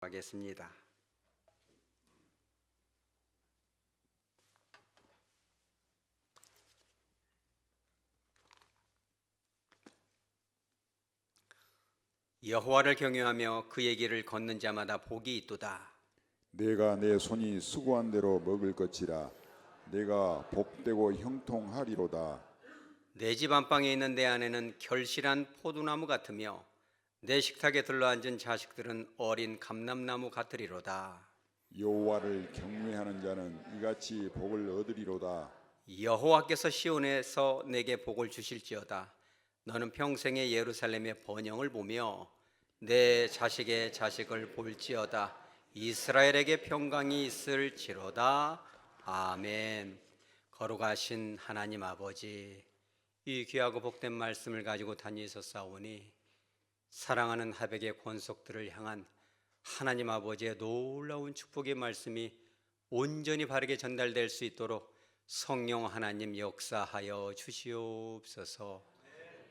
하겠습니다. 여호와를 경외하며 그의 길을 걷는 자마다 복이 있도다. 내가 내 손이 수고한 대로 먹을 것이라. 내가 복되고 형통하리로다. 내 집 안방에 있는 내 아내는 결실한 포도나무 같으며 내 식탁에 들러앉은 자식들은 어린 감람나무 같으리로다. 여호와를 경외하는 자는 이같이 복을 얻으리로다. 여호와께서 시온에서 내게 복을 주실지어다. 너는 평생에 예루살렘의 번영을 보며 내 자식의 자식을 볼지어다. 이스라엘에게 평강이 있을지로다. 아멘. 거룩하신 하나님 아버지, 이 귀하고 복된 말씀을 가지고 다니셨사오니 사랑하는 하백의 권속들을 향한 하나님 아버지의 놀라운 축복의 말씀이 온전히 바르게 전달될 수 있도록 성령 하나님 역사하여 주시옵소서.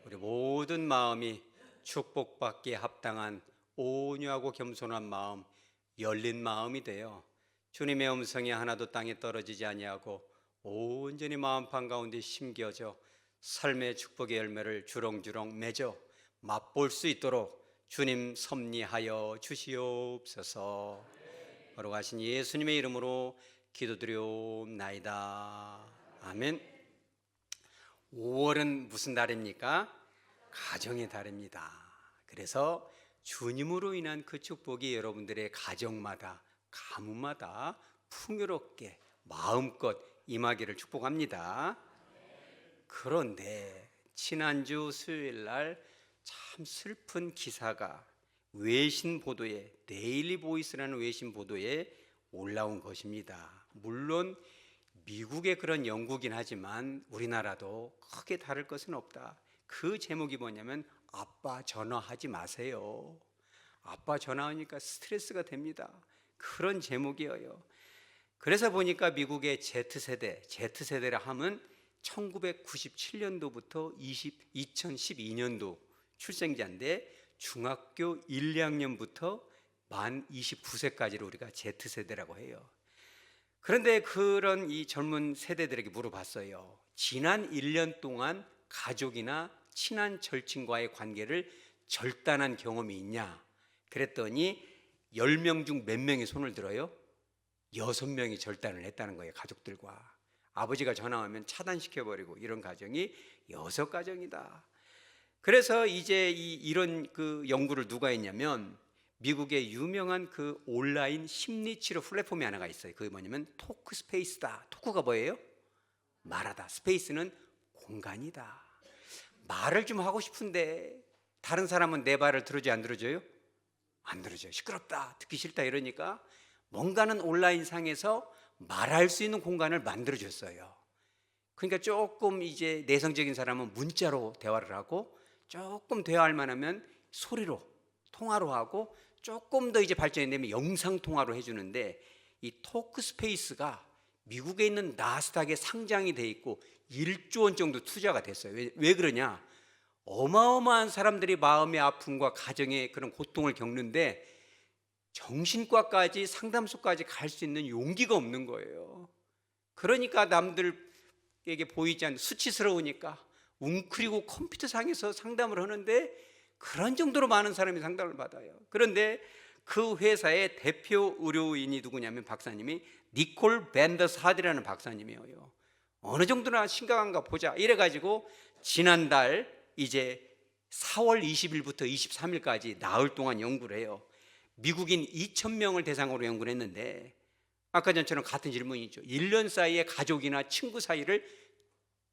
우리 모든 마음이 축복받기에 합당한 온유하고 겸손한 마음, 열린 마음이 되어 주님의 음성이 하나도 땅에 떨어지지 아니하고 온전히 마음판 가운데 심겨져 삶의 축복의 열매를 주렁주렁 맺어 맛볼 수 있도록 주님 섭리하여 주시옵소서. 거룩하신 예수님의 이름으로 기도드리옵나이다. 아멘. 5월은 무슨 달입니까? 가정의 달입니다. 그래서 주님으로 인한 그 축복이 여러분들의 가정마다, 가문마다 풍요롭게 마음껏 임하기를 축복합니다. 그런데 지난주 수요일 날 참 슬픈 기사가 외신 보도에, 데일리 보이스라는 외신 보도에 올라온 것입니다. 물론 미국의 그런 연구긴 하지만 우리나라도 크게 다를 것은 없다. 그 제목이 뭐냐면 아빠 전화하지 마세요. 아빠 전화하니까 스트레스가 됩니다. 그런 제목이에요. 그래서 보니까 미국의 Z세대라 하면 1997년도부터 2012년도 출생자인데 중학교 1, 2학년부터 만 29세까지를 우리가 Z세대라고 해요. 그런데 그런 이 젊은 세대들에게 물어봤어요. 지난 1년 동안 가족이나 친한 절친과의 관계를 절단한 경험이 있냐? 그랬더니 10명 중 몇 명이 손을 들어요? 6명이 절단을 했다는 거예요. 가족들과 아버지가 전화하면 차단시켜버리고 이런 가정이 6가정이다. 그래서 이제 이런 그 연구를 누가 했냐면 미국의 유명한 그 온라인 심리치료 플랫폼이 하나가 있어요. 그게 뭐냐면 토크스페이스다. 토크가 뭐예요? 말하다. 스페이스는 공간이다. 말을 좀 하고 싶은데 다른 사람은 내 말을 들어줘요, 안 들어줘요? 안 들어줘요. 시끄럽다, 듣기 싫다 이러니까 뭔가는 온라인 상에서 말할 수 있는 공간을 만들어줬어요. 그러니까 조금 이제 내성적인 사람은 문자로 대화를 하고 조금 대화할 만하면 소리로 통화로 하고 조금 더 이제 발전이 되면 영상 통화로 해주는데 이 토크스페이스가 미국에 있는 나스닥에 상장이 돼 있고 1조 원 정도 투자가 됐어요. 왜 그러냐? 어마어마한 사람들이 마음의 아픔과 가정의 그런 고통을 겪는데 정신과까지 상담소까지 갈 수 있는 용기가 없는 거예요. 그러니까 남들에게 보이지 않는 수치스러우니까 웅크리고 컴퓨터상에서 상담을 하는데 그런 정도로 많은 사람이 상담을 받아요. 그런데 그 회사의 대표 의료인이 누구냐면 박사님이 니콜 벤더스 하디라는 박사님이에요. 어느 정도나 심각한가 보자 이래가지고 지난달 이제 4월 20일부터 23일까지 나흘 동안 연구를 해요. 미국인 2,000명을 대상으로 연구를 했는데 아까 전처럼 같은 질문이죠. 1년 사이에 가족이나 친구 사이를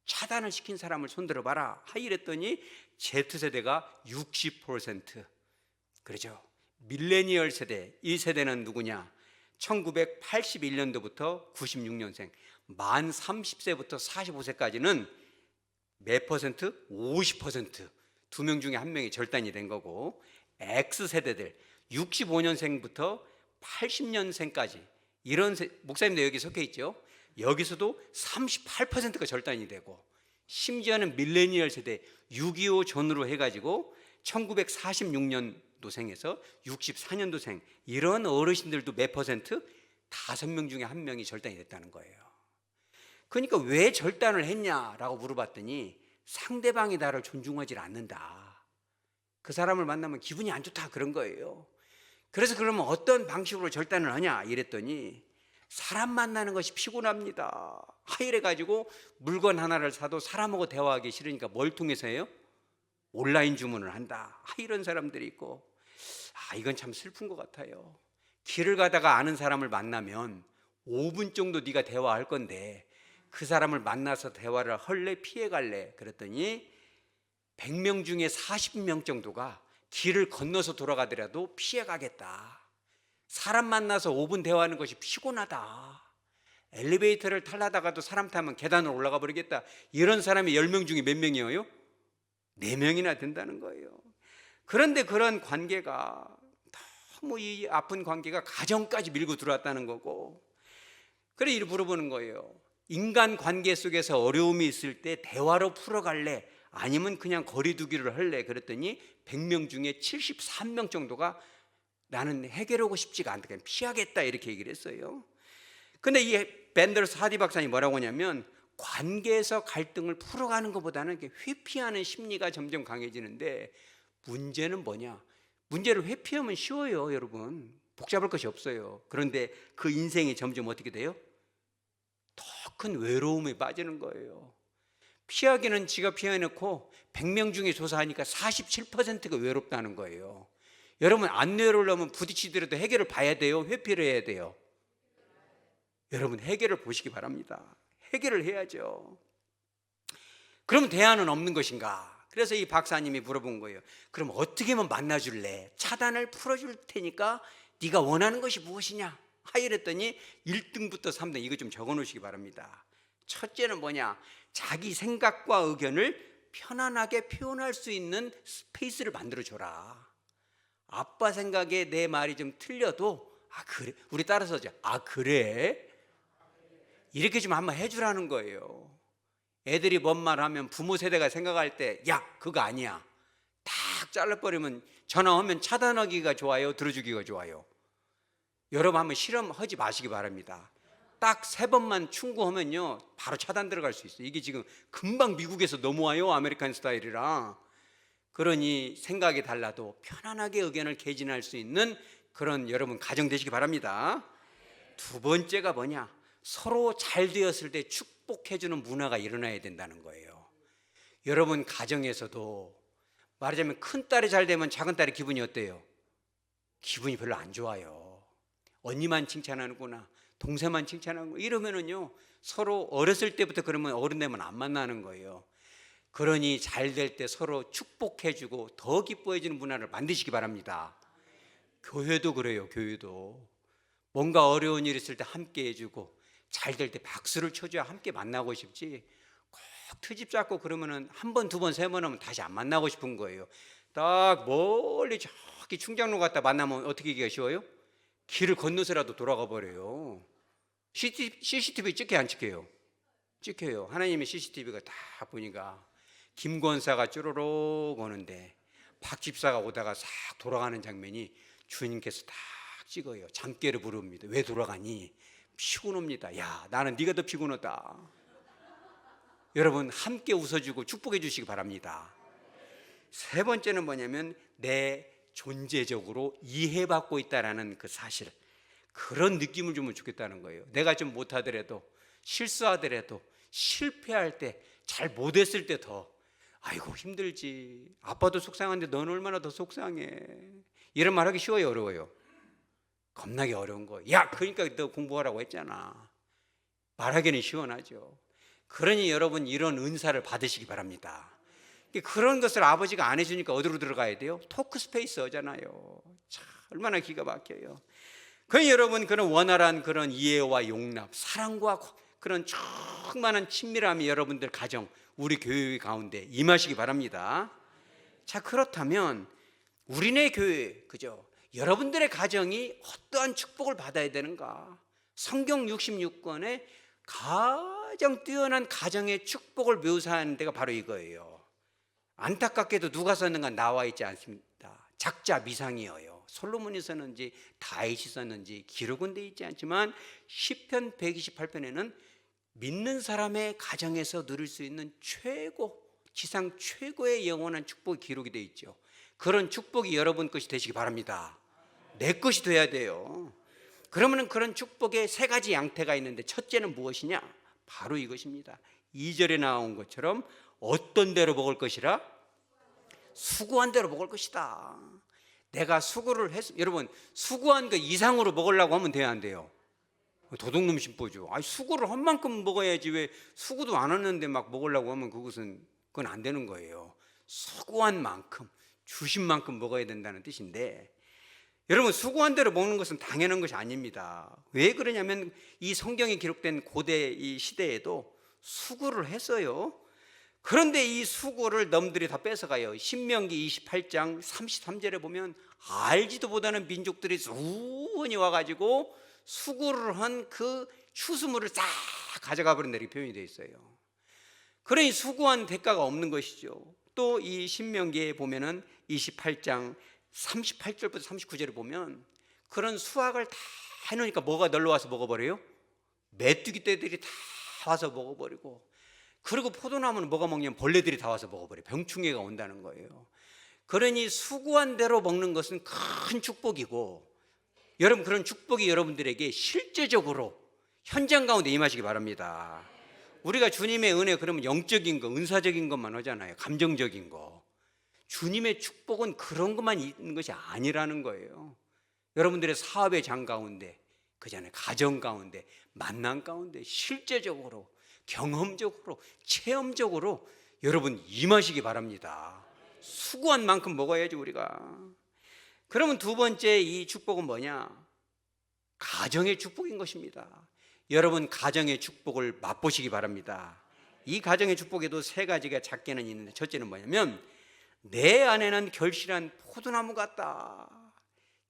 차단을 시킨 사람을 손들어봐라 이랬더니 Z세대가 60%. 그렇죠. 밀레니얼 세대, 이 세대는 누구냐? 1981년도부터 96년생 만 30세부터 45세까지는 몇 퍼센트? 50%. 2명 중에 1명이 절단이 된 거고 X세대들 65년생부터 80년생까지 이런 목사님도 여기 속해 있죠. 여기서도 38%가 절단이 되고 심지어는 밀레니얼 세대 6.25 전후로 해가지고 1946년 64년도생에서 64년도생 이런 어르신들도 몇 퍼센트? 5명 중에 1명이 절단이 됐다는 거예요. 그러니까 왜 절단을 했냐라고 물어봤더니 상대방이 나를 존중하지 않는다. 그 사람을 만나면 기분이 안 좋다 그런 거예요. 그래서 그러면 어떤 방식으로 절단을 하냐 이랬더니 사람 만나는 것이 피곤합니다. 이래가지고 물건 하나를 사도 사람하고 대화하기 싫으니까 뭘 통해서 해요? 온라인 주문을 한다. 이런 사람들이 있고, 이건 참 슬픈 것 같아요. 길을 가다가 아는 사람을 만나면 5분 정도 네가 대화할 건데 그 사람을 만나서 대화를 할래 피해갈래 그랬더니 100명 중에 40명 정도가 길을 건너서 돌아가더라도 피해가겠다. 사람 만나서 5분 대화하는 것이 피곤하다. 엘리베이터를 타려다가도 사람 타면 계단을 올라가 버리겠다. 이런 사람이 10명 중에 몇 명이에요? 4명이나 된다는 거예요. 그런데 그런 관계가 너무 이 아픈 관계가 가정까지 밀고 들어왔다는 거고, 그래 이를 물어보는 거예요. 인간 관계 속에서 어려움이 있을 때 대화로 풀어갈래? 아니면 그냥 거리두기를 할래? 그랬더니 100명 중에 73명 정도가 나는 해결하고 싶지가 않다, 그냥 피하겠다 이렇게 얘기를 했어요. 근데 이 밴더스 하디 박사님 뭐라고 하냐면 관계에서 갈등을 풀어가는 것보다는 회피하는 심리가 점점 강해지는데 문제는 뭐냐? 문제를 회피하면 쉬워요, 여러분. 복잡할 것이 없어요. 그런데 그 인생이 점점 어떻게 돼요? 더 큰 외로움에 빠지는 거예요. 피하기는 지가 피해놓고 100명 중에 조사하니까 47%가 외롭다는 거예요. 여러분 안 외로우려면 부딪히더라도 해결을 봐야 돼요? 회피를 해야 돼요? 여러분 해결을 보시기 바랍니다. 해결을 해야죠. 그러면 대안은 없는 것인가? 그래서 이 박사님이 물어본 거예요. 그럼 어떻게 하면 만나줄래? 차단을 풀어줄 테니까 네가 원하는 것이 무엇이냐? 이랬더니 1등부터 3등 이거 좀 적어 놓으시기 바랍니다. 첫째는 뭐냐? 자기 생각과 의견을 편안하게 표현할 수 있는 스페이스를 만들어줘라. 아빠 생각에 내 말이 좀 틀려도 그래? 우리 따라서 그래? 이렇게 좀 한번 해주라는 거예요. 애들이 뭔 말 하면 부모 세대가 생각할 때 그거 아니야 딱 잘라버리면 전화하면 차단하기가 좋아요? 들어주기가 좋아요? 여러분 한번 실험하지 마시기 바랍니다. 딱 3번만 충고하면요 바로 차단 들어갈 수 있어요. 이게 지금 금방 미국에서 넘어와요, 아메리칸 스타일이라. 그러니 생각이 달라도 편안하게 의견을 개진할 수 있는 그런 여러분 가정 되시기 바랍니다. 두 번째가 뭐냐? 서로 잘 되었을 때 축복해주는 문화가 일어나야 된다는 거예요. 여러분 가정에서도 말하자면 큰딸이 잘 되면 작은딸의 기분이 어때요? 기분이 별로 안 좋아요. 언니만 칭찬하는구나, 동생만 칭찬하는구나 이러면은요 서로 어렸을 때부터 그러면 어른 되면 안 만나는 거예요. 그러니 잘 될 때 서로 축복해주고 더 기뻐해주는 문화를 만드시기 바랍니다. 교회도 그래요. 교회도 뭔가 어려운 일 있을 때 함께 해주고 잘 될 때 박수를 쳐줘야 함께 만나고 싶지, 꼭 트집 잡고 그러면은 한 번, 두 번, 세 번 하면 다시 안 만나고 싶은 거예요. 딱 멀리 저기 충장로 갔다 만나면 어떻게 하기가 쉬워요? 길을 건너서라도 돌아가 버려요. CCTV 찍혀요, 안 찍혀요? 찍혀요. 하나님의 CCTV가 다 보니까 김 권사가 쭈루룩 오는데 박 집사가 오다가 싹 돌아가는 장면이 주님께서 딱 찍어요. 잠깨를 부릅니다. 왜 돌아가니? 피곤합니다. 나는 네가 더 피곤하다. 여러분 함께 웃어주고 축복해 주시기 바랍니다. 세 번째는 뭐냐면 내 존재적으로 이해받고 있다라는 그 사실, 그런 느낌을 주면 좋겠다는 거예요. 내가 좀 못하더라도, 실수하더라도, 실패할 때, 잘 못했을 때 더 아이고 힘들지, 아빠도 속상한데 넌 얼마나 더 속상해, 이런 말 하기 쉬워요, 어려워요? 겁나게 어려운 거예요. 그러니까 너 공부하라고 했잖아. 말하기는 시원하죠. 그러니 여러분 이런 은사를 받으시기 바랍니다. 그런 것을 아버지가 안 해주니까 어디로 들어가야 돼요? 토크 스페이스 하잖아요. 참 얼마나 기가 막혀요. 그러니 여러분 그런 원활한 그런 이해와 용납, 사랑과 그런 충만한 친밀함이 여러분들 가정, 우리 교회 가운데 임하시기 바랍니다. 자, 그렇다면 우리네 교회, 그죠? 여러분들의 가정이 어떠한 축복을 받아야 되는가? 성경 66권에 가장 뛰어난 가정의 축복을 묘사하는 데가 바로 이거예요. 안타깝게도 누가 썼는가 나와 있지 않습니다. 작자 미상이어요. 솔로몬이 썼는지 다윗이 썼는지 기록은 되어 있지 않지만 시편 128편에는 믿는 사람의 가정에서 누릴 수 있는 최고, 지상 최고의 영원한 축복이 기록이 되어 있죠. 그런 축복이 여러분 것이 되시기 바랍니다. 내 것이 돼야 돼요. 그러면 그런 축복에 세 가지 양태가 있는데 첫째는 무엇이냐? 바로 이것입니다. 2절에 나온 것처럼 어떤 대로 먹을 것이라? 수고한 대로 먹을 것이다. 내가 수고를 여러분 수고한 거 이상으로 먹으려고 하면 돼야 안 돼요? 도둑놈 심보죠. 수고를 한 만큼 먹어야지 왜 수고도 안 하는데 막 먹으려고 하면 그건 안 되는 거예요. 수고한 만큼, 주신 만큼 먹어야 된다는 뜻인데, 여러분 수고한 대로 먹는 것은 당연한 것이 아닙니다. 왜 그러냐면 이 성경에 기록된 고대 이 시대에도 수고를 했어요. 그런데 이 수고를 넘들이 다 뺏어가요. 신명기 28장 33절에 보면 알지도 못하는 민족들이 수원이 와가지고 수고를 한 그 추수물을 싹 가져가 버린다 이렇게 표현이 되어 있어요. 그러니 수고한 대가가 없는 것이죠. 또 이 신명기에 보면은 28장 38절부터 39절에 보면 그런 수확을 다 해놓으니까 뭐가 놀러 와서 먹어버려요? 메뚜기 떼들이 다 와서 먹어버리고, 그리고 포도나무는 뭐가 먹냐면 벌레들이 다 와서 먹어버려요. 병충해가 온다는 거예요. 그러니 수고한 대로 먹는 것은 큰 축복이고, 여러분 그런 축복이 여러분들에게 실제적으로 현장 가운데 임하시기 바랍니다. 우리가 주님의 은혜 그러면 영적인 거, 은사적인 것만 하잖아요. 감정적인 거. 주님의 축복은 그런 것만 있는 것이 아니라는 거예요. 여러분들의 사업의 장 가운데, 그 전에 가정 가운데, 만남 가운데 실제적으로, 경험적으로, 체험적으로 여러분 임하시기 바랍니다. 수고한 만큼 먹어야지 우리가. 그러면 두 번째 이 축복은 뭐냐? 가정의 축복인 것입니다. 여러분 가정의 축복을 맛보시기 바랍니다. 이 가정의 축복에도 세 가지가 작게는 있는데, 첫째는 뭐냐면 내 안에는 결실한 포도나무 같다.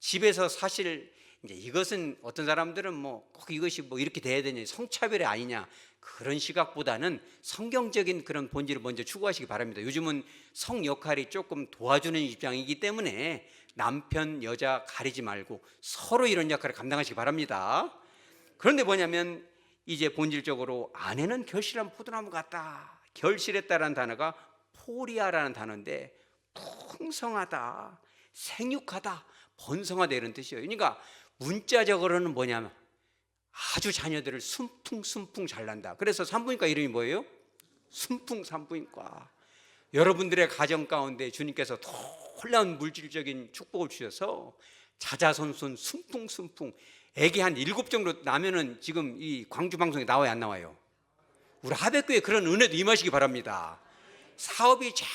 집에서 사실 이제 이것은 어떤 사람들은 뭐 꼭 이것이 뭐 이렇게 돼야 되냐, 성차별이 아니냐, 그런 시각보다는 성경적인 그런 본질을 먼저 추구하시기 바랍니다. 요즘은 성 역할이 조금 도와주는 입장이기 때문에 남편 여자 가리지 말고 서로 이런 역할을 감당하시기 바랍니다. 그런데 뭐냐면 이제 본질적으로 아내는 결실한 포도나무 같다. 결실했다라는 단어가 포리아라는 단어인데 풍성하다, 생육하다, 번성하다 이런 뜻이에요. 그러니까 문자적으로는 뭐냐면 아주 자녀들을 순풍순풍 잘난다. 그래서 산부인과 이름이 뭐예요? 순풍산부인과. 여러분들의 가정 가운데 주님께서 놀라운 물질적인 축복을 주셔서 자자손손 순풍순풍, 애기 한 7 정도 나면은 지금 이 광주 방송에 나와요, 안 나와요? 우리 하백교에 그런 은혜도 임하시기 바랍니다. 사업이 잘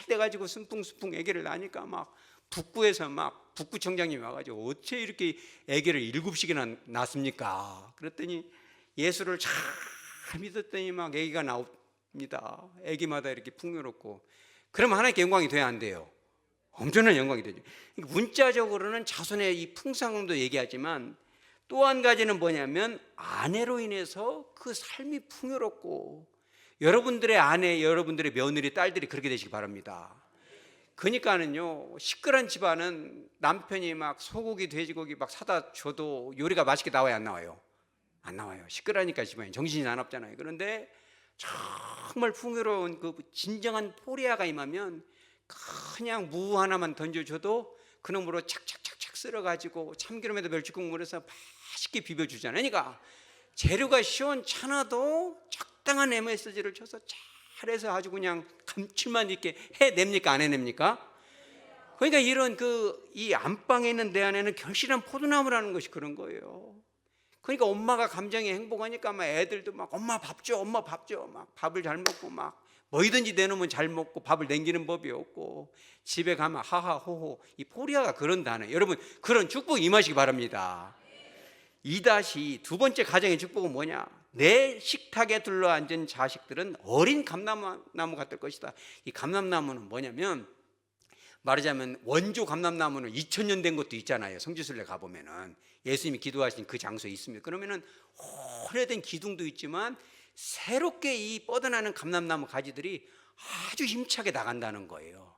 돼가지고 순풍순풍 애기를 낳으니까 막 북구에서 막 북구청장님이 와가지고 어째 이렇게 애기를 7씩이나 낳습니까? 그랬더니 예수를 잘 믿었더니 막 애기가 나옵니다. 애기마다 이렇게 풍요롭고. 그러면 하나님께 영광이 돼야 안 돼요? 엄청난 영광이 되죠. 문자적으로는 자손의 이 풍성함도 얘기하지만 또 한 가지는 뭐냐면 아내로 인해서 그 삶이 풍요롭고, 여러분들의 아내, 여러분들의 며느리, 딸들이 그렇게 되시기 바랍니다. 그러니까는요, 시끄러운 집안은 남편이 막 소고기, 돼지고기 막 사다 줘도 요리가 맛있게 나와요, 안 나와요? 안 나와요. 시끄러우니까 집안이 정신이 안 없잖아요. 그런데 정말 풍요로운 그 진정한 포리아가 임하면 그냥 무 하나만 던져줘도 그놈으로 착착착착 쓸어가지고 참기름에다 멸치국물에서 맛있게 비벼주잖아요. 그러니까 재료가 시원찮아도 적당한 MSG를 쳐서 잘해서 아주 그냥 감칠맛 있게 해냅니까? 안 해냅니까? 그러니까 이런 이 안방에 있는 내 안에는 결실한 포도나무라는 것이 그런 거예요. 그러니까 엄마가 감정이 행복하니까 막 애들도 막 엄마 밥 줘, 엄마 밥 줘, 막 밥을 잘 먹고 막 뭐이든지 내놓으면 잘 먹고 밥을 남기는 법이 없고, 집에 가면 하하호호. 이 포리아가 그런 단어. 여러분 그런 축복 임하시기 바랍니다. 두 번째 가정의 축복은 뭐냐? 내 식탁에 둘러앉은 자식들은 어린 감람나무 같을 것이다. 이 감람나무는 뭐냐면, 말하자면 원조 감람나무는 2000년 된 것도 있잖아요. 성지순례 가보면은 예수님이 기도하신 그 장소에 있습니다. 그러면은 오래된 기둥도 있지만 새롭게 이 뻗어나는 감람나무 가지들이 아주 힘차게 나간다는 거예요.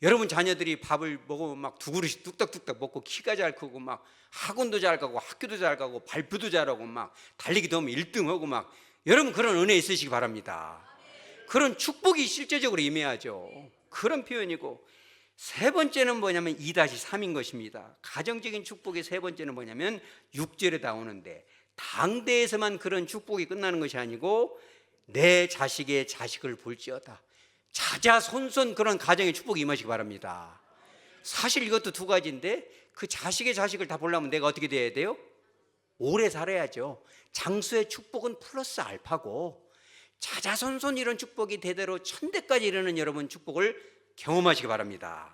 여러분 자녀들이 밥을 먹으면 막 두 그릇씩 뚝딱뚝딱 먹고 키가 잘 크고 막 학원도 잘 가고 학교도 잘 가고 발표도 잘하고 막 달리기도 하면 1등하고 막 여러분 그런 은혜 있으시기 바랍니다. 그런 축복이 실제적으로 임해야죠. 그런 표현이고 세 번째는 뭐냐면 2-3인 것입니다. 가정적인 축복의 세 번째는 뭐냐면 6절에 나오는데 당대에서만 그런 축복이 끝나는 것이 아니고 내 자식의 자식을 볼지어다. 자자손손 그런 가정의 축복이 임하시기 바랍니다. 사실 이것도 두 가지인데 그 자식의 자식을 다 보려면 내가 어떻게 돼야 돼요? 오래 살아야죠. 장수의 축복은 플러스 알파고 자자손손 이런 축복이 대대로 천대까지 이르는 여러분 축복을 경험하시기 바랍니다.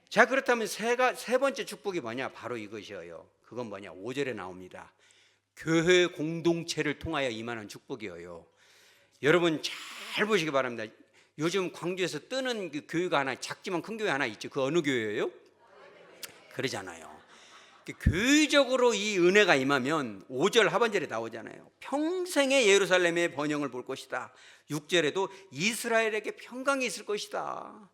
자, 그렇다면 세 번째 축복이 뭐냐? 바로 이것이에요. 그건 뭐냐? 5절에 나옵니다. 교회 공동체를 통하여 임하는 축복이에요. 여러분 잘 보시기 바랍니다. 요즘 광주에서 뜨는 그 교회가 하나, 작지만 큰 교회 하나 있죠. 그 어느 교회예요? 그러잖아요. 교회적으로 이 은혜가 임하면 5절 하반절에 나오잖아요. 평생의 예루살렘의 번영을 볼 것이다. 6절에도 이스라엘에게 평강이 있을 것이다.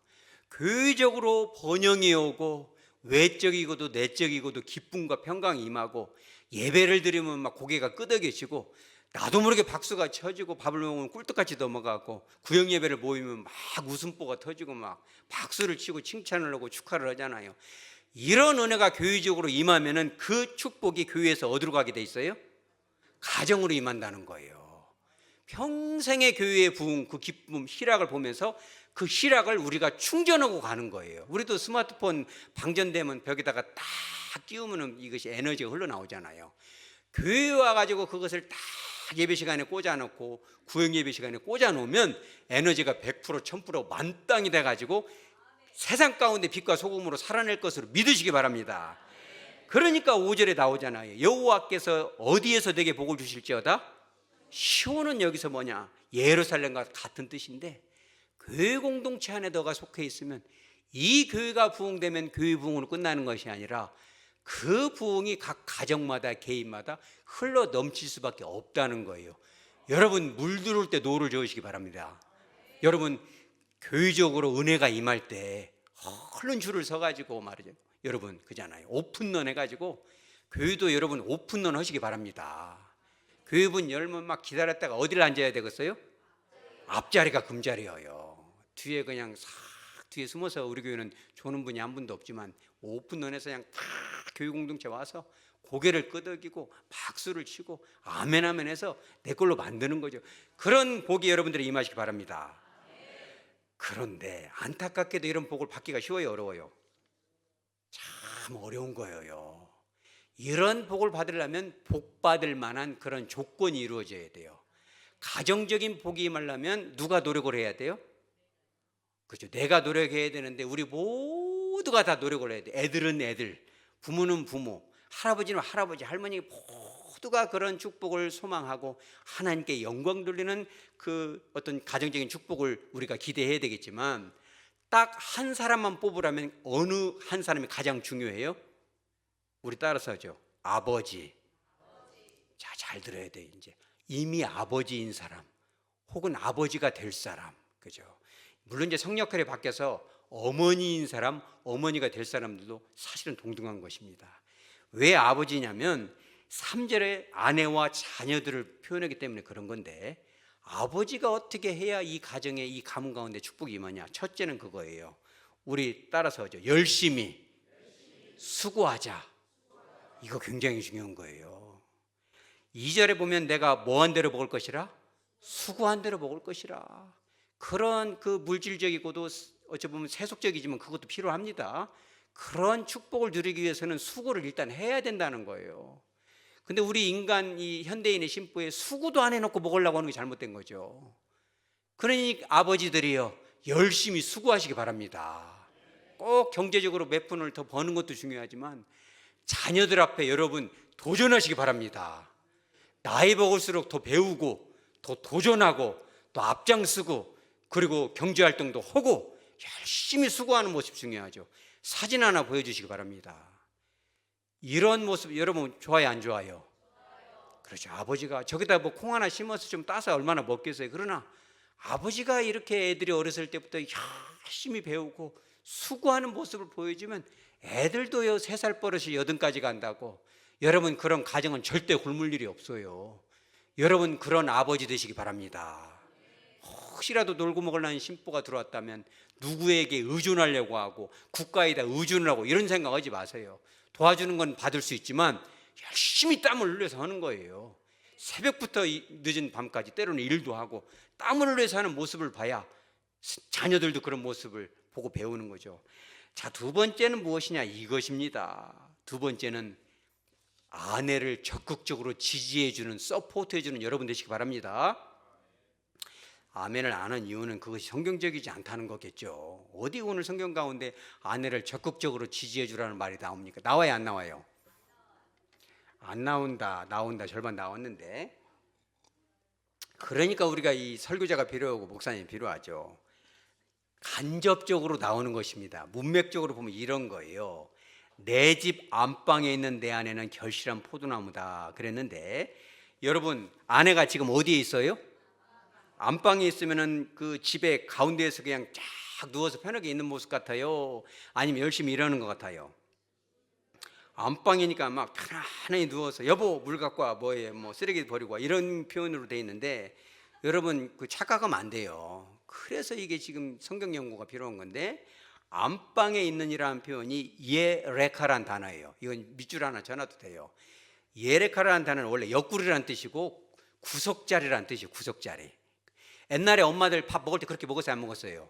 교회적으로 번영이 오고 외적이고도 내적이고도 기쁨과 평강이 임하고 예배를 드리면 막 고개가 끄덕여지고 나도 모르게 박수가 쳐지고 밥을 먹으면 꿀떡같이 넘어가고 구역 예배를 모이면 막 웃음보가 터지고 막 박수를 치고 칭찬을 하고 축하를 하잖아요. 이런 은혜가 교회적으로 임하면은 그 축복이 교회에서 어디로 가게 돼 있어요? 가정으로 임한다는 거예요. 평생의 교회의 부흥, 그 기쁨, 희락을 보면서 그 희락을 우리가 충전하고 가는 거예요. 우리도 스마트폰 방전되면 벽에다가 딱 끼우면 이것이 에너지가 흘러나오잖아요. 교회에 와가지고 그것을 딱 예배 시간에 꽂아놓고 구역 예배 시간에 꽂아놓으면 에너지가 100% 1000% 만땅이 돼가지고 세상 가운데 빛과 소금으로 살아낼 것으로 믿으시기 바랍니다. 그러니까 5절에 나오잖아요. 여호와께서 어디에서 내게 복을 주실지어다? 시온은 여기서 뭐냐? 예루살렘과 같은 뜻인데 교회 공동체 안에 너가 속해 있으면 이 교회가 부흥되면 교회 부흥으로 끝나는 것이 아니라 그 부흥이 각 가정마다 개인마다 흘러 넘칠 수밖에 없다는 거예요. 여러분 물 들어올 때 노를 저으시기 바랍니다. 여러분 교회적으로 은혜가 임할 때 얼른 줄을 서가지고 말이죠. 여러분 그잖아요. 오픈런 해가지고 교회도 여러분 오픈런 하시기 바랍니다. 교회분 열면 막 기다렸다가 어디를 앉아야 되겠어요? 앞자리가 금자리예요. 뒤에 그냥 싹 뒤에 숨어서 우리 교회는 조는 분이 한 분도 없지만 오픈런에서 그냥 다 교회 공동체 와서 고개를 끄덕이고 박수를 치고 아멘 아멘 해서 내 걸로 만드는 거죠. 그런 복이 여러분들이 임하시기 바랍니다. 그런데 안타깝게도 이런 복을 받기가 쉬워요, 어려워요? 참 어려운 거예요. 이런 복을 받으려면 복 받을 만한 그런 조건이 이루어져야 돼요. 가정적인 복이 임하려면 누가 노력을 해야 돼요? 그렇죠. 내가 노력해야 되는데 우리 모두가 다 노력을 해야 돼. 애들은 애들, 부모는 부모, 할아버지는 할아버지, 할머니 모두가 그런 축복을 소망하고 하나님께 영광 돌리는 그 어떤 가정적인 축복을 우리가 기대해야 되겠지만 딱 한 사람만 뽑으라면 어느 한 사람이 가장 중요해요? 우리 따라서 하죠. 아버지. 자, 잘 들어야 돼. 이제 이미 아버지인 사람 혹은 아버지가 될 사람, 그죠? 물론 이제 성 역할이 바뀌어서 어머니인 사람, 어머니가 될 사람들도 사실은 동등한 것입니다. 왜 아버지냐면 3절에 아내와 자녀들을 표현하기 때문에 그런 건데 아버지가 어떻게 해야 이 가정에 이 가문 가운데 축복이 임하냐? 첫째는 그거예요. 우리 따라서 하죠. 열심히 수고하자. 이거 굉장히 중요한 거예요. 2절에 보면 내가 뭐한 대로 먹을 것이라? 수고한 대로 먹을 것이라. 그런 그 물질적이고도 어찌 보면 세속적이지만 그것도 필요합니다. 그런 축복을 누리기 위해서는 수고를 일단 해야 된다는 거예요. 근데 우리 인간 이 현대인의 심보에 수고도 안 해놓고 먹으려고 하는 게 잘못된 거죠. 그러니 아버지들이요 열심히 수고하시기 바랍니다. 꼭 경제적으로 몇 푼을 더 버는 것도 중요하지만 자녀들 앞에 여러분 도전하시기 바랍니다. 나이 먹을수록 더 배우고 더 도전하고 또 앞장서고 그리고 경제활동도 하고 열심히 수고하는 모습 중요하죠. 사진 하나 보여주시기 바랍니다. 이런 모습 여러분 좋아요 안 좋아요? 그렇죠. 아버지가 저기다 뭐 콩 하나 심어서 좀 따서 얼마나 먹겠어요. 그러나 아버지가 이렇게 애들이 어렸을 때부터 열심히 배우고 수고하는 모습을 보여주면 애들도요 3살 버릇이 8까지 간다고. 여러분 그런 가정은 절대 굶을 일이 없어요. 여러분 그런 아버지 되시기 바랍니다. 혹시라도 놀고 먹으려는 심보가 들어왔다면 누구에게 의존하려고 하고 국가에다 의존을 하고 이런 생각하지 마세요. 도와주는 건 받을 수 있지만 열심히 땀을 흘려서 하는 거예요. 새벽부터 늦은 밤까지 때로는 일도 하고 땀을 흘려서 하는 모습을 봐야 자녀들도 그런 모습을 보고 배우는 거죠. 자, 두 번째는 무엇이냐? 이것입니다. 두 번째는 아내를 적극적으로 지지해주는, 서포트해주는 여러분 되시기 바랍니다. 아멘을 안 한 이유는 그것이 성경적이지 않다는 거겠죠. 어디 오늘 성경 가운데 아내를 적극적으로 지지해주라는 말이 나옵니까? 나와요, 안 나와요? 안 나온다, 나온다, 절반 나왔는데. 그러니까 우리가 이 설교자가 필요하고 목사님이 필요하죠. 간접적으로 나오는 것입니다. 문맥적으로 보면 이런 거예요. 내 집 안방에 있는 내 아내는 결실한 포도나무다 그랬는데, 여러분 아내가 지금 어디에 있어요? 안방에 있으면은 그 집의 가운데에서 그냥 쫙 누워서 편하게 있는 모습 같아요? 아니면 열심히 일하는 것 같아요? 안방이니까 막 편안하게 누워서 여보 물 갖고 와, 뭐해, 뭐 쓰레기 버리고 와, 이런 표현으로 돼 있는데, 여러분 그 착각하면 안 돼요. 그래서 이게 지금 성경 연구가 필요한 건데, 안방에 있는이라는 표현이 예레카라는 단어예요. 이건 밑줄 하나 쳐놔도 돼요. 예레카라는 단어는 원래 옆구리라는 뜻이고 구석자리라는 뜻이에요. 구석자리. 옛날에 엄마들 밥 먹을 때 그렇게 먹었어요, 안 먹었어요?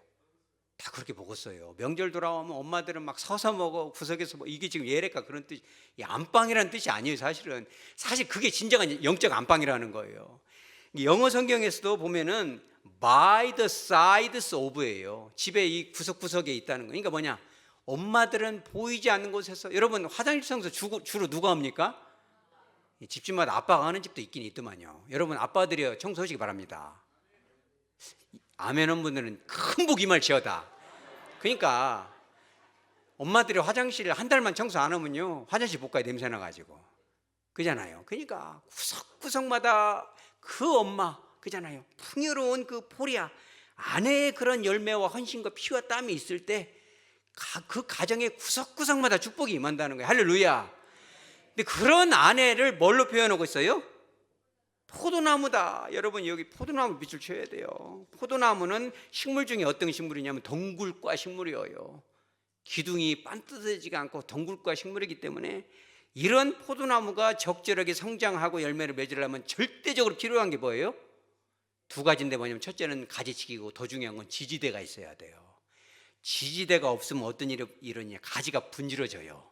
다 그렇게 먹었어요. 명절 돌아오면 엄마들은 막 서서 먹어, 구석에서 먹어. 이게 지금 예레카 그런 뜻, 이 안방이라는 뜻이 아니에요. 사실 그게 진정한 영적 안방이라는 거예요. 영어 성경에서도 보면은 by the sides of예요. 집에 이 구석구석에 있다는 거. 그러니까 뭐냐? 엄마들은 보이지 않는 곳에서, 여러분 화장실 청소 주로 누가 합니까? 집집마다 아빠가 하는 집도 있긴 있더만요. 여러분 아빠들이 청소하시기 바랍니다. 아멘한 분들은 큰 복 임할지어다. 그러니까 엄마들이 화장실 한 달만 청소 안 하면요 화장실 못 가요. 냄새 나가지고. 그잖아요. 그러니까 구석구석마다 그 엄마, 그잖아요. 풍요로운 그 포리아, 아내의 그런 열매와 헌신과 피와 땀이 있을 때 그 가정의 구석구석마다 축복이 임한다는 거예요. 할렐루야. 근데 그런 아내를 뭘로 표현하고 있어요? 포도나무다. 여러분 여기 포도나무 밑줄 쳐야 돼요. 포도나무는 식물 중에 어떤 식물이냐면 덩굴과 식물이에요. 기둥이 반듯해지지 않고 덩굴과 식물이기 때문에 이런 포도나무가 적절하게 성장하고 열매를 맺으려면 절대적으로 필요한 게 뭐예요? 두 가지인데 뭐냐면, 첫째는 가지치기고 더 중요한 건 지지대가 있어야 돼요. 지지대가 없으면 어떤 일이 일어나냐? 가지가 분질러져요.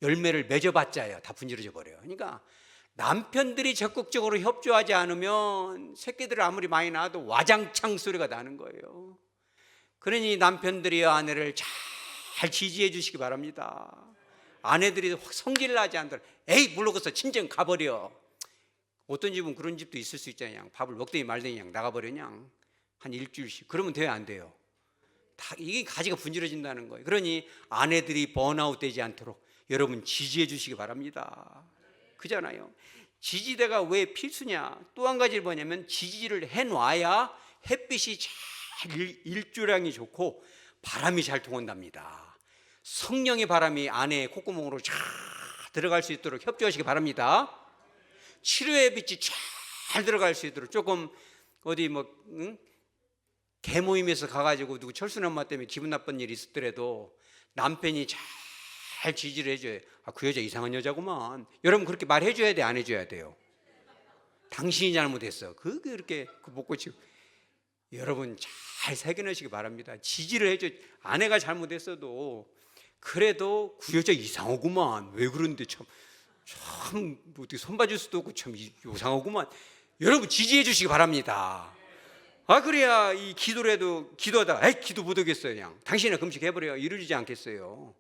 열매를 맺어봤자요 다 분질러져 버려요. 그러니까 남편들이 적극적으로 협조하지 않으면 새끼들을 아무리 많이 낳아도 와장창 소리가 나는 거예요. 그러니 남편들이 아내를 잘 지지해 주시기 바랍니다. 아내들이 성질나지 않도록, 에이 물러가서 친정 가버려. 어떤 집은 그런 집도 있을 수 있잖아요. 그냥 밥을 먹더니 말더니 그냥 나가버려, 그냥 한 일주일씩. 그러면 돼요, 안 돼요? 다 이게 가지가 분질러진다는 거예요. 그러니 아내들이 번아웃 되지 않도록 여러분 지지해 주시기 바랍니다. 그잖아요. 지지대가 왜 필수냐? 또 한 가지를 뭐냐면, 지지를 해놔야 햇빛이 잘 일조량이 좋고 바람이 잘 통한답니다. 성령의 바람이 아내의 콧구멍으로 잘 들어갈 수 있도록 협조하시기 바랍니다. 치료의 빛이 잘 들어갈 수 있도록, 조금 어디 개모임에서 가가지고 누구 철순 엄마 때문에 기분 나쁜 일이 있었더라도 남편이 잘 지지를 해줘요. 아, 그 여자 이상한 여자구만. 여러분 그렇게 말해줘야 돼, 안 해줘야 돼요? 당신이 잘못했어. 그게 이렇게 못 고치고. 여러분 잘 새겨내시기 바랍니다. 지지를 해줘. 아내가 잘못했어도 그래도 그 여자 이상하구만. 왜 그런데 참 어떻게 손봐줄 수도 없고 참 이상하구만. 여러분 지지해 주시기 바랍니다. 아, 그래야 이 기도라도 기도하다가 에이 기도 못하겠어요. 그냥 당신은 금식해버려요. 이루어지지 않겠어요.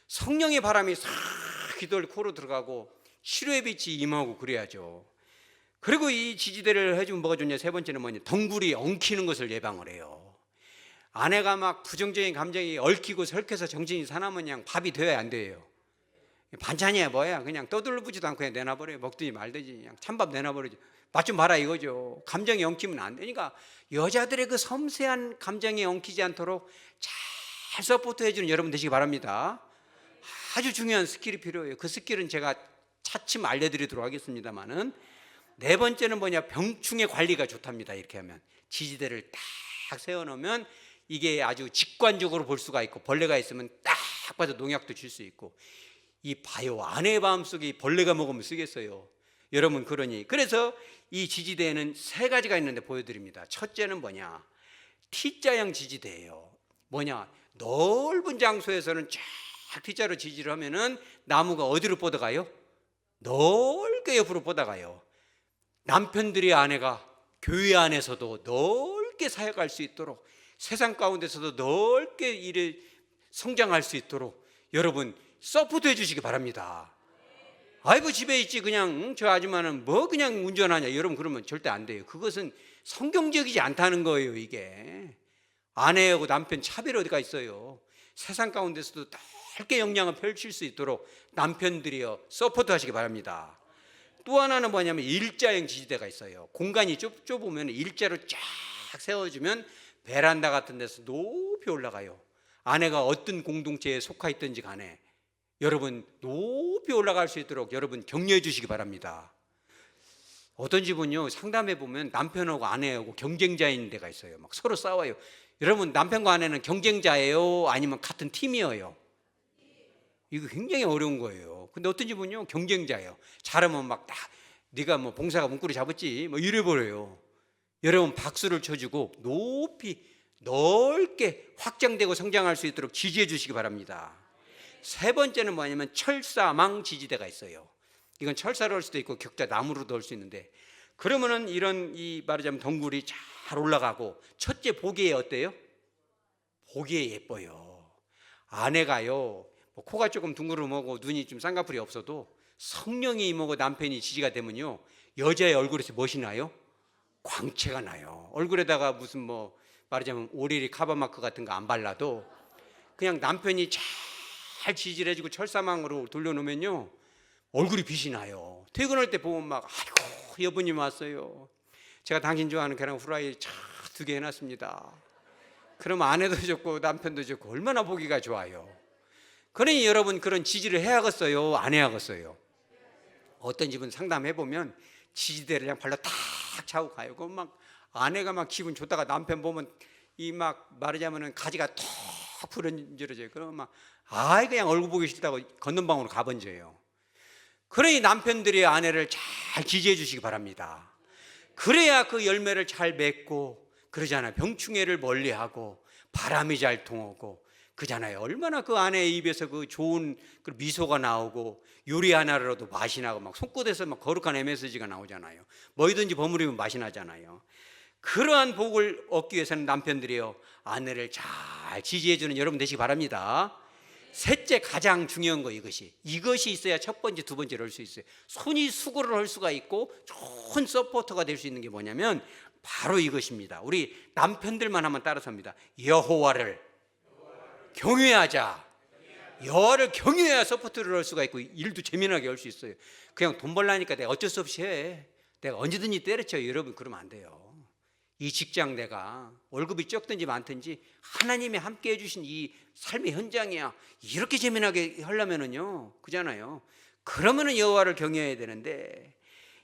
성령의 바람이 싹 기도를 코로 들어가고 치료의 빛이 임하고 그래야죠. 그리고 이 지지대를 해주면 뭐가 좋냐? 세 번째는 뭐냐? 덩굴이 엉키는 것을 예방을 해요. 아내가 막 부정적인 감정이 얽히고 설켜서 정신이 사나면 그냥 밥이 돼야 안 돼요. 반찬이야 뭐야? 그냥 떠들부지도 않고 그냥 내놔버려요. 먹든지 말든지 그냥 찬밥 내놔버리죠. 맛 좀 봐라 이거죠. 감정이 엉키면 안 되니까 여자들의 그 섬세한 감정이 엉키지 않도록 서포트해 주는 여러분 되시기 바랍니다. 아주 중요한 스킬이 필요해요. 그 스킬은 제가 차츰 알려드리도록 하겠습니다만은, 네 번째는 뭐냐, 병충해 관리가 좋답니다. 이렇게 하면 지지대를 딱 세워놓으면 이게 아주 직관적으로 볼 수가 있고, 벌레가 있으면 딱 봐서 농약도 줄 수 있고. 이 봐요, 아내의 마음속에 벌레가 먹으면 쓰겠어요 여러분. 그러니 그래서 이 지지대에는 세 가지가 있는데 보여드립니다. 첫째는 뭐냐, T자형 지지대예요. 뭐냐, 넓은 장소에서는 쫙 T자로 지지를 하면은 나무가 어디로 뻗어가요? 넓게 옆으로 뻗어가요. 남편들의 아내가 교회 안에서도 넓게 사역할 수 있도록, 세상 가운데서도 넓게 일에 성장할 수 있도록 여러분 서포트해 주시기 바랍니다. 아이고 집에 있지 그냥 저 아줌마는 뭐 그냥 운전하냐, 여러분 그러면 절대 안 돼요. 그것은 성경적이지 않다는 거예요. 이게 아내하고 남편 차별이 어디가 있어요. 세상 가운데서도 넓게 영향을 펼칠 수 있도록 남편들이요 서포트 하시기 바랍니다. 또 하나는 뭐냐면 일자형 지지대가 있어요. 공간이 좁으면 일자로 쫙 세워주면 베란다 같은 데서 높이 올라가요. 아내가 어떤 공동체에 속해 있든지 간에 여러분 높이 올라갈 수 있도록 여러분 격려해 주시기 바랍니다. 어떤 집은요 상담해 보면 남편하고 아내하고 경쟁자인 데가 있어요. 막 서로 싸워요. 여러분 남편과 아내는 경쟁자예요, 아니면 같은 팀이에요? 이거 굉장히 어려운 거예요. 근데 어떤 집은요 경쟁자예요. 잘하면 막 딱 네가 뭐 봉사가 문구리 잡았지 뭐 이래 버려요. 여러분 박수를 쳐주고 높이 넓게 확장되고 성장할 수 있도록 지지해 주시기 바랍니다. 세 번째는 뭐냐면 철사망 지지대가 있어요. 이건 철사로 할 수도 있고 격자 나무로도 할 수 있는데, 그러면은 이런 이 말하자면 덩굴이 잘 올라가고, 첫째 보기에 어때요? 보기에 예뻐요. 아내가요 뭐 코가 조금 둥그러먹고 눈이 좀 쌍꺼풀이 없어도 성령이 임하고 남편이 지지가 되면요 여자의 얼굴에서 멋이 나요? 광채가 나요. 얼굴에다가 무슨 뭐 말하자면 오리리 카바마크 같은 거 안 발라도 그냥 남편이 잘 지지를 해주고 철사망으로 돌려놓으면요 얼굴이 빛이 나요. 퇴근할 때 보면 막 아이고 여보님 왔어요, 제가 당신 좋아하는 계란 후라이 차 2개 해놨습니다. 그럼 아내도 좋고 남편도 좋고 얼마나 보기가 좋아요. 그러니 여러분 그런 지지를 해야겠어요, 안 해야겠어요? 어떤 집은 상담해보면 지지대를 그냥 발로 탁 차고 가요. 그럼 막 아내가 막 기분 좋다가 남편 보면 이 막 말하자면은 가지가 턱 부러져요. 그러면 막 아이 그냥 얼굴 보기 싫다고 걷는 방으로 가번져요. 그러니 남편들이 아내를 잘 지지해 주시기 바랍니다. 그래야 그 열매를 잘 맺고 그러잖아요. 병충해를 멀리하고 바람이 잘 통하고 그잖아요. 얼마나 그 아내의 입에서 그 좋은 그 미소가 나오고 요리 하나라도 맛이 나고 막 손끝에서 막 거룩한 MSG가 나오잖아요. 뭐이든지 버무리면 맛이 나잖아요. 그러한 복을 얻기 위해서는 남편들이요 아내를 잘 지지해주는 여러분 되시기 바랍니다. 셋째, 가장 중요한 거 이것이 있어야 첫 번째, 두 번째를 할 수 있어요. 손이 수고를 할 수가 있고 좋은 서포터가 될 수 있는 게 뭐냐면 바로 이것입니다. 우리 남편들만 하면 따라섭니다. 여호와를 경외하자. 여호와를 경외해야 서포트를 할 수가 있고 일도 재미나게 할 수 있어요. 그냥 돈 벌라니까 내가 어쩔 수 없이 해, 내가 언제든지 때려쳐요. 여러분 그러면 안 돼요. 이 직장 내가 월급이 적든지 많든지 하나님이 함께 해주신 이 삶의 현장이야. 이렇게 재미나게 하려면은요 그잖아요. 그러면은 여호와를 경외해야 되는데,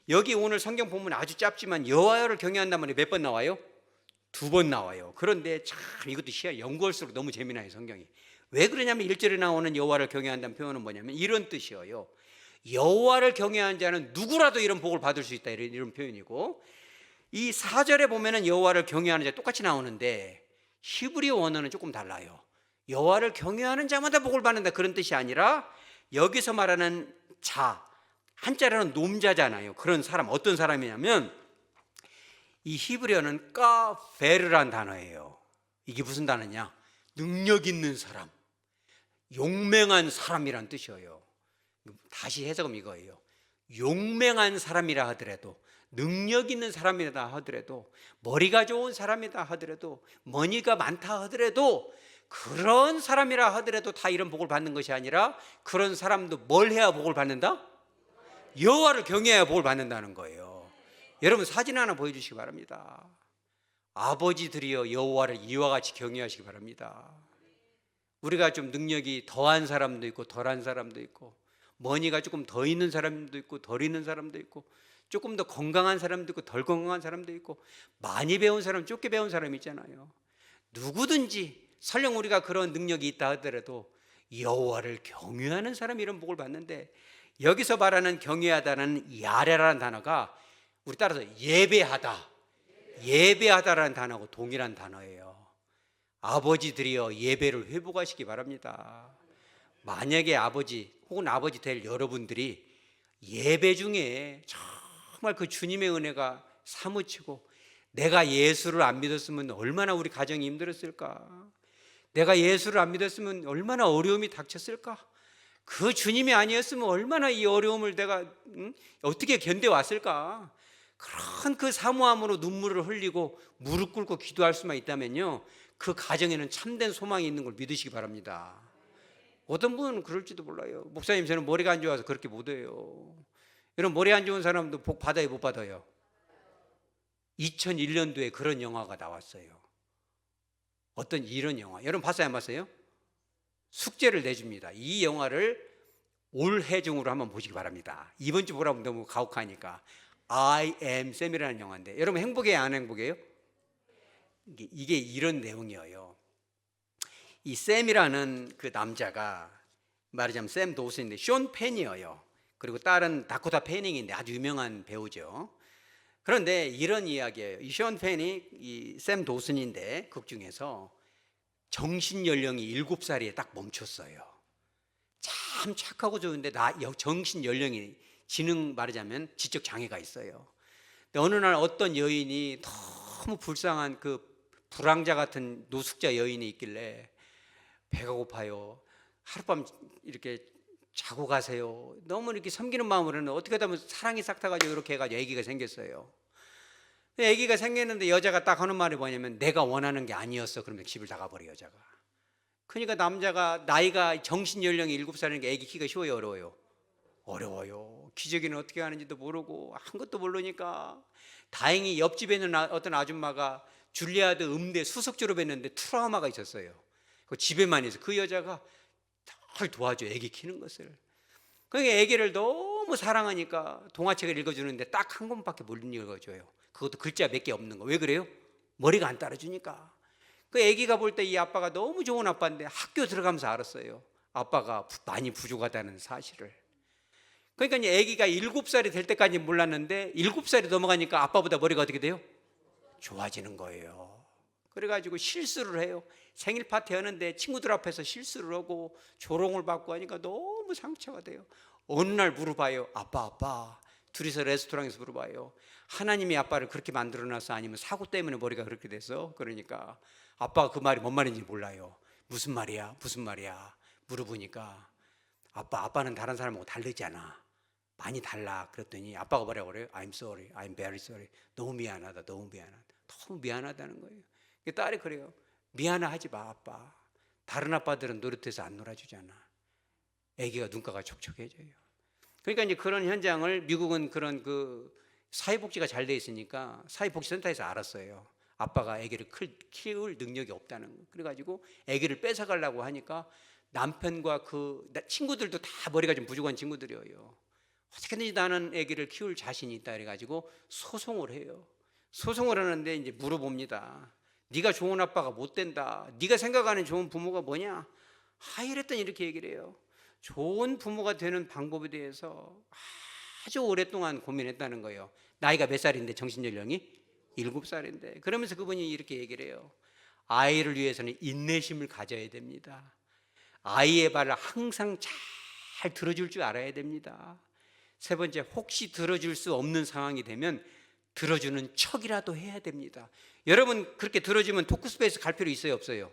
여기 오늘 성경 본문 아주 짧지만 여호와를 경외한단 말이 몇 번 나와요? 2번 나와요. 그런데 참 이것도 연구할수록 너무 재미나요 성경이. 왜 그러냐면 1절에 나오는 여호와를 경외한다는 표현은 뭐냐면 이런 뜻이에요. 여호와를 경외한 자는 누구라도 이런 복을 받을 수 있다, 이런 표현이고, 이 4절에 보면은 여호와를 경외하는 자 똑같이 나오는데 히브리어 원어는 조금 달라요. 여호와를 경외하는 자마다 복을 받는다 그런 뜻이 아니라 여기서 말하는 자, 한자로는 놈자잖아요. 그런 사람 어떤 사람이냐면 이 히브리어는 까베르란 단어예요. 이게 무슨 단어냐? 능력 있는 사람, 용맹한 사람이란 뜻이에요. 다시 해석은 이거예요. 용맹한 사람이라 하더라도, 능력 있는 사람이라 하더라도, 머리가 좋은 사람이다 하더라도, 머니가 많다 하더라도, 그런 사람이라 하더라도 다 이런 복을 받는 것이 아니라, 그런 사람도 뭘 해야 복을 받는다? 여호와를 경외해야 복을 받는다는 거예요. 여러분 사진 하나 보여주시기 바랍니다. 아버지들이여 여호와를 이와 같이 경외하시기 바랍니다. 우리가 좀 능력이 더한 사람도 있고 덜한 사람도 있고, 머니가 조금 더 있는 사람도 있고 덜 있는 사람도 있고, 조금 더 건강한 사람도 있고 덜 건강한 사람도 있고, 많이 배운 사람, 적게 배운 사람이 있잖아요. 누구든지 설령 우리가 그런 능력이 있다 하더라도 여호와를 경외하는 사람이 이런 복을 받는데, 여기서 말하는 경외하다는 야레라는 단어가 우리 따라서 예배하다, 예배하다라는 단어하고 동일한 단어예요. 아버지들이여 예배를 회복하시기 바랍니다. 만약에 아버지 혹은 아버지 될 여러분들이 예배 중에 정말 그 주님의 은혜가 사무치고, 내가 예수를 안 믿었으면 얼마나 우리 가정이 힘들었을까, 내가 예수를 안 믿었으면 얼마나 어려움이 닥쳤을까, 그 주님이 아니었으면 얼마나 이 어려움을 내가 어떻게 견뎌왔을까, 그런 그 사모함으로 눈물을 흘리고 무릎 꿇고 기도할 수만 있다면요, 그 가정에는 참된 소망이 있는 걸 믿으시기 바랍니다. 어떤 분은 그럴지도 몰라요. 목사님, 저는 머리가 안 좋아서 그렇게 못해요. 여러분, 머리 안 좋은 사람도 복 받아요, 못 받아요? 2001년도에 그런 영화가 나왔어요. 어떤 이런 영화, 여러분 봤어요, 안 봤어요? 숙제를 내줍니다. 이 영화를 올해 중으로 한번 보시기 바랍니다. 이번 주 보라면 너무 가혹하니까. I am Sam이라는 영화인데, 여러분 행복해요, 안 행복해요? 이게 이런 내용이에요. 이 샘이라는 그 남자가 말하자면 샘 도슨인데 숀 펜이에요. 그리고 딸은 다코타 패닝인데 아주 유명한 배우죠. 그런데 이런 이야기예요. 이 숀 펜이 이 샘 도슨인데 극 중에서 정신 연령이 7살에 딱 멈췄어요. 참 착하고 좋은데 정신 연령이, 지능 말하자면 지적 장애가 있어요. 근데 어느 날 어떤 여인이 너무 불쌍한 그 불황자 같은 노숙자 여인이 있길래 배가 고파요, 하룻밤 이렇게 자고 가세요. 너무 이렇게 섬기는 마음으로는 어떻게 하다 보면 사랑이 싹 타가지고 이렇게 해가지고 아기가 생겼어요. 아기가 생겼는데 여자가 딱 하는 말이 뭐냐면, 내가 원하는 게 아니었어. 그러면 집을 나가버려, 여자가. 그러니까 남자가 나이가 정신 연령이 7살이니까 아기 키가 쉬워요, 어려워요? 어려워요. 기저귀는 어떻게 하는지도 모르고 한 것도 모르니까, 다행히 옆집에 있는 어떤 아줌마가 줄리아드 음대 수석 졸업했는데 트라우마가 있었어요. 그 집에만 있어. 그 여자가 잘 도와줘, 아기 키는 것을. 그러니까 아기를 너무 사랑하니까 동화책을 읽어주는데 딱 한 권밖에 못 읽어줘요. 그것도 글자 몇 개 없는 거. 왜 그래요? 머리가 안 따라주니까. 그 아기가 볼 때 이 아빠가 너무 좋은 아빠인데 학교 들어가면서 알았어요, 아빠가 많이 부족하다는 사실을. 그러니까 이제 아기가 7살이 될 때까지 몰랐는데 7살이 넘어가니까 아빠보다 머리가 어떻게 돼요? 좋아지는 거예요. 그래가지고 실수를 해요. 생일 파티 하는데 친구들 앞에서 실수를 하고 조롱을 받고 하니까 너무 상처가 돼요. 어느 날 물어봐요. 아빠. 둘이서 레스토랑에서 물어봐요. 하나님이 아빠를 그렇게 만들어놨어, 아니면 사고 때문에 머리가 그렇게 돼서? 그러니까 아빠가 그 말이 뭔 말인지 몰라요. 무슨 말이야 물어보니까, 아빠는 다른 사람하고 다르잖아, 많이 달라. 그랬더니 아빠가 뭐라고 그래요? I'm sorry, I'm very sorry. 너무 미안하다. 너무 미안하다는 거예요. 딸이 그래요. 미안하지 마, 아빠. 다른 아빠들은 노릇해서 안 놀아주잖아. 아기가 눈가가 촉촉해져요. 그러니까 이제 그런 현장을, 미국은 그런 그 사회복지가 잘 돼 있으니까 사회복지센터에서 알았어요. 아빠가 아기를 키울 능력이 없다는 거. 그래가지고 아기를 뺏어가려고 하니까 남편과 그 친구들도 다 머리가 좀 부족한 친구들이에요. 어떻게든지 나는 아기를 키울 자신이 있다 그래가지고 소송을 해요. 소송을 하는데 이제 물어봅니다. 네가 좋은 아빠가 못 된다. 네가 생각하는 좋은 부모가 뭐냐? 이랬더니 이렇게 얘기를 해요. 좋은 부모가 되는 방법에 대해서 아주 오랫동안 고민했다는 거예요. 나이가 몇 살인데 정신연령이 7살인데. 그러면서 그분이 이렇게 얘기를 해요. 아이를 위해서는 인내심을 가져야 됩니다. 아이의 말을 항상 잘 들어줄 줄 알아야 됩니다. 세 번째, 혹시 들어줄 수 없는 상황이 되면 들어주는 척이라도 해야 됩니다. 여러분, 그렇게 들어주면 토크스페이스 갈 필요 있어요, 없어요?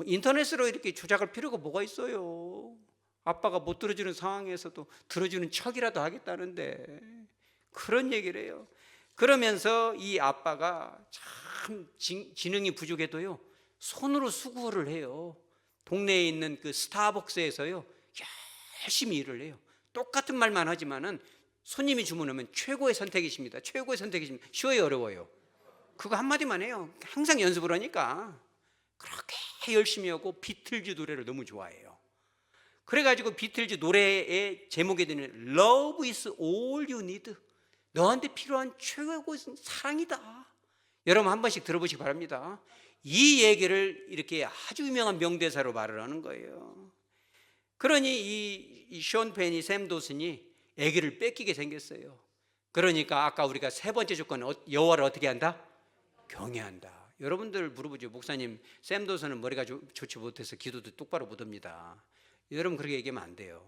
인터넷으로 이렇게 조작할 필요가 뭐가 있어요? 아빠가 못 들어주는 상황에서도 들어주는 척이라도 하겠다는데, 그런 얘기를 해요. 그러면서 이 아빠가 참 지능이 부족해도요, 손으로 수고를 해요. 동네에 있는 그 스타벅스에서요, 열심히 일을 해요. 똑같은 말만 하지만은 손님이 주문하면 최고의 선택이십니다. 쉬워요, 어려워요? 그거 한마디만 해요. 항상 연습을 하니까. 그렇게 열심히 하고 비틀즈 노래를 너무 좋아해요. 그래가지고 비틀즈 노래의 제목이 되는 Love is all you need. 너한테 필요한 최고의 것은 사랑이다. 여러분 한 번씩 들어보시기 바랍니다. 이 얘기를 이렇게 아주 유명한 명대사로 말을 하는 거예요. 그러니 이션 펜이 샘 도슨이 아기를 뺏기게 생겼어요. 그러니까 아까 우리가 세 번째 조건, 여호와를 어떻게 한다? 경외한다. 여러분들 물어보죠. 목사님, 샘 도슨은 머리가 좋지 못해서 기도도 똑바로 못합니다. 여러분 그렇게 얘기하면 안 돼요.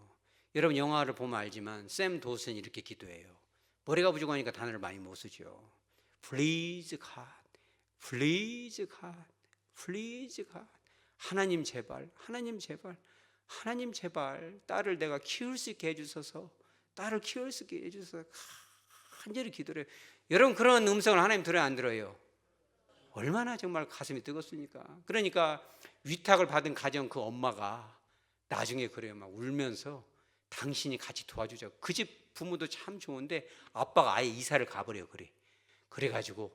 여러분 영화를 보면 알지만 샘 도슨이 이렇게 기도해요. 머리가 부족하니까 단어를 많이 못 쓰죠. Please God, Please God, Please God. 하나님 제발, 하나님 제발, 하나님 제발 딸을 내가 키울 수 있게 해주셔서, 딸을 키울 수 있게 해주셔서 간절히 기도를 해요. 여러분 그런 음성을 하나님 들어요 안 들어요? 얼마나 정말 가슴이 뜨겁습니까? 그러니까 위탁을 받은 가정 그 엄마가 나중에 그래요. 막 울면서 당신이 같이 도와주자. 그 집 부모도 참 좋은데 아빠가 아예 이사를 가버려. 그래가지고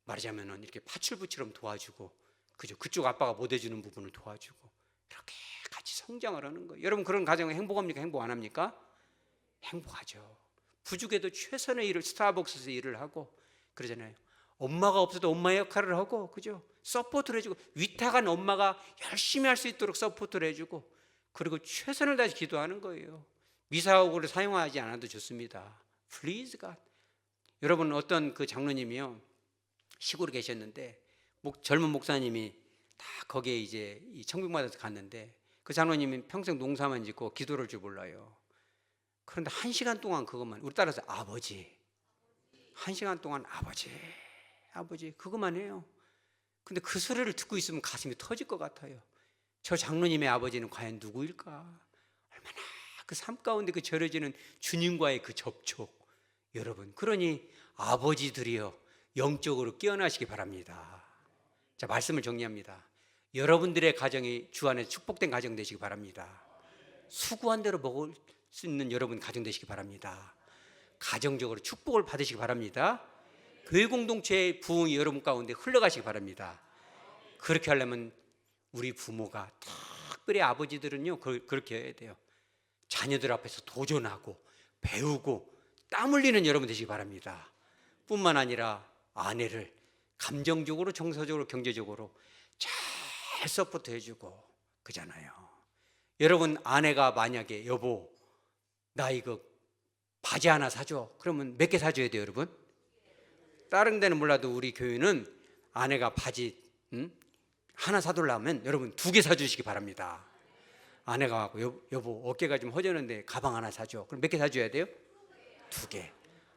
말하자면은 이렇게 파출부처럼 도와주고, 그죠? 그쪽 아빠가 못 해주는 부분을 도와주고 이렇게 같이 성장을 하는 거예요. 여러분 그런 가정은 행복합니까? 행복 안 합니까? 행복하죠. 부족해도 최선의 일을 스타벅스에서 일을 하고 그러잖아요. 엄마가 없어도 엄마의 역할을 하고, 그죠? 서포트를 해주고, 위탁한 엄마가 열심히 할 수 있도록 서포트를 해주고, 그리고 최선을 다해서 기도하는 거예요. 미사오고를 사용하지 않아도 좋습니다. Please God. 여러분 어떤 그 장로님이요 시골에 계셨는데 젊은 목사님이 다 거기에 이제 청빙받아서 갔는데 그 장로님이 평생 농사만 짓고 기도를 줄 몰라요. 그런데 1시간 동안 그것만, 우리 따라서 아버지, 1시간 동안 아버지 그것만 해요. 근데 그 소리를 듣고 있으면 가슴이 터질 것 같아요. 저 장로님의 아버지는 과연 누구일까? 얼마나 그 삶 가운데 그 절여지는 주님과의 그 접촉. 여러분 그러니 아버지들이여 영적으로 깨어나시기 바랍니다. 자, 말씀을 정리합니다. 여러분들의 가정이 주 안에 축복된 가정 되시기 바랍니다. 수고한 대로 먹을 수 있는 여러분 가정 되시기 바랍니다. 가정적으로 축복을 받으시기 바랍니다. 교회 공동체의 부흥이 여러분 가운데 흘러가시기 바랍니다. 그렇게 하려면 우리 부모가, 특별히 아버지들은요 그렇게 해야 돼요. 자녀들 앞에서 도전하고 배우고 땀 흘리는 여러분 되시기 바랍니다. 뿐만 아니라 아내를 감정적으로, 정서적으로, 경제적으로 잘 서포트 해주고 그잖아요. 여러분 아내가 만약에 여보 나 이거 바지 하나 사줘. 그러면 몇 개 사줘야 돼요 여러분? 다른 데는 몰라도 우리 교회는 아내가 바지 하나 사달라면 여러분 2개 사주시기 바랍니다. 아내가 여보 어깨가 좀 허전한데 가방 하나 사줘. 그럼 몇 개 사줘야 돼요? 2개.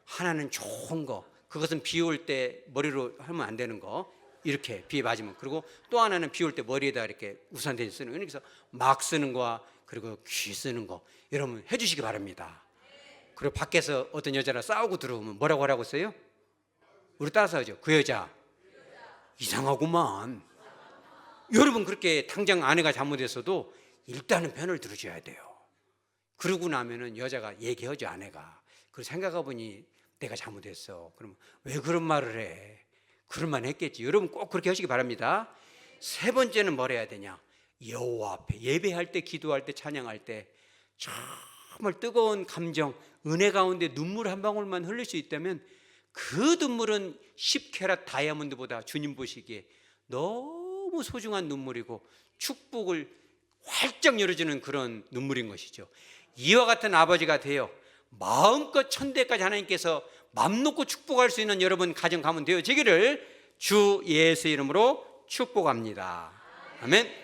하나는 좋은 거, 그것은 비 올 때 머리로 하면 안 되는 거, 이렇게 비에 맞으면. 그리고 또 하나는 비 올 때 머리에다 이렇게 우산 대신 쓰는 거. 그래서 막 쓰는 거와 그리고 귀 쓰는 거 여러분 해주시기 바랍니다. 그리고 밖에서 어떤 여자랑 싸우고 들어오면 뭐라고 하라고 써요? 우리 따라서 하죠. 그 여자 이상하구만. 여러분 그렇게 당장 아내가 잘못했어도 일단은 편을 들어줘야 돼요. 그러고 나면은 여자가 얘기하죠. 아내가 그걸 생각해보니 내가 잘못했어. 그러면 왜 그런 말을 해? 그럴 만 했겠지. 여러분 꼭 그렇게 하시기 바랍니다. 세 번째는 뭘 해야 되냐? 여호와 앞에 예배할 때, 기도할 때, 찬양할 때 정말 뜨거운 감정, 은혜 가운데 눈물 한 방울만 흘릴 수 있다면 그 눈물은 10캐럿 다이아몬드보다 주님 보시기에 너무 소중한 눈물이고 축복을 활짝 열어주는 그런 눈물인 것이죠. 이와 같은 아버지가 되어 마음껏 천대까지 하나님께서 맘 놓고 축복할 수 있는 여러분 가정 가문 되어지기를 주 예수의 이름으로 축복합니다. 아멘.